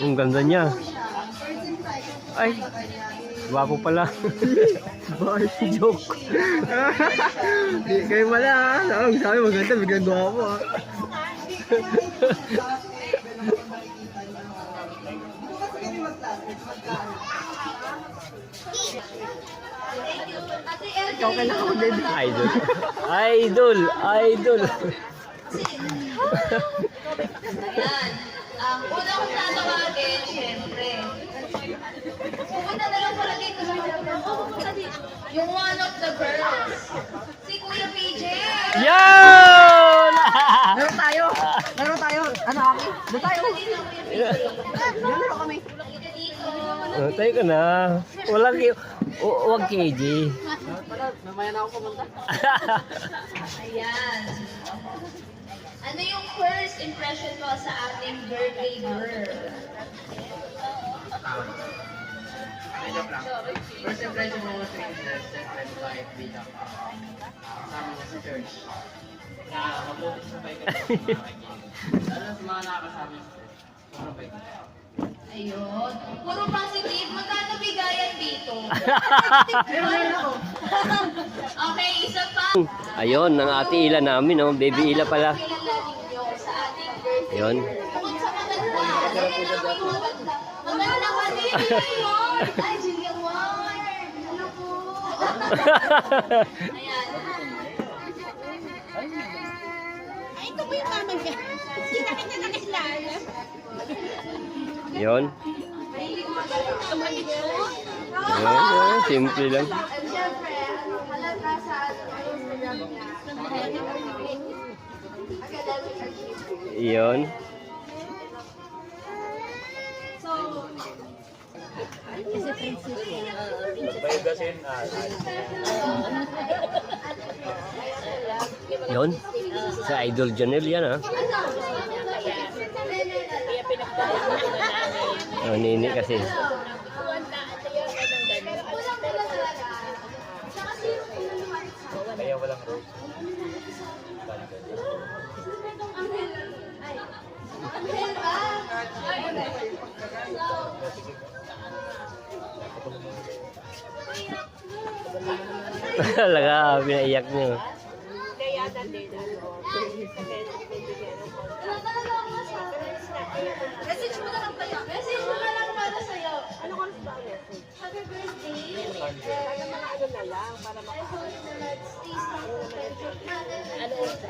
Ang ganda niya. Ay, gwapo pala. Joke. Kayo pala ha. Sabi maganda, biglang gwapo ha. Ikaw ka na ako, baby. Idol. Idol. Idol. Ayan. Ang una kong tatawagin, syempre. Pupunta na lang pala dito. Yung one of the girls. Si Kuya PJ. Yan! Laro tayo. Laro tayo. Ano kami? Doon tayo. Laro kami. Tayo ka na. Walang huwag KJ. Mamaya na ako pumunta. Ayan. Ano yung first impression mo sa ating birthday girl? First impression mo sa Princess, siyempre kahit bilang kasama niya sa church. Mabuti sa bike at alam sa mga nakakasama niya sa church. Puro bike. Ayun. Puro positive. Magkano bigayan dito? Okay, isa pa. Ayun, ang ate Ila namin, oh. Baby Ila pala. Kilala ninyo sa ating birthday. Ayun. Bukod sa maganda. Maganda ka din. Ayun. Ay, Julia Ward. Hello po. Ayan. Ay, ito po yung mama niya. Sinakit na nakilala. Ayun. Ayun, simple lang. At syempre, halata sa Instagram niya. Academic achievement. Ayun. Yun. Sa Idol Janelle yan, ha? Oh, nini kasi. Kaya walang rose. Talaga, pinaiyak niyo. Message mo na lang tayo. Message mo na lang para sa'yo. Ano ko ba? Happy birthday. Kaya mga ano na lang para I hope that stay strong. Ano oras?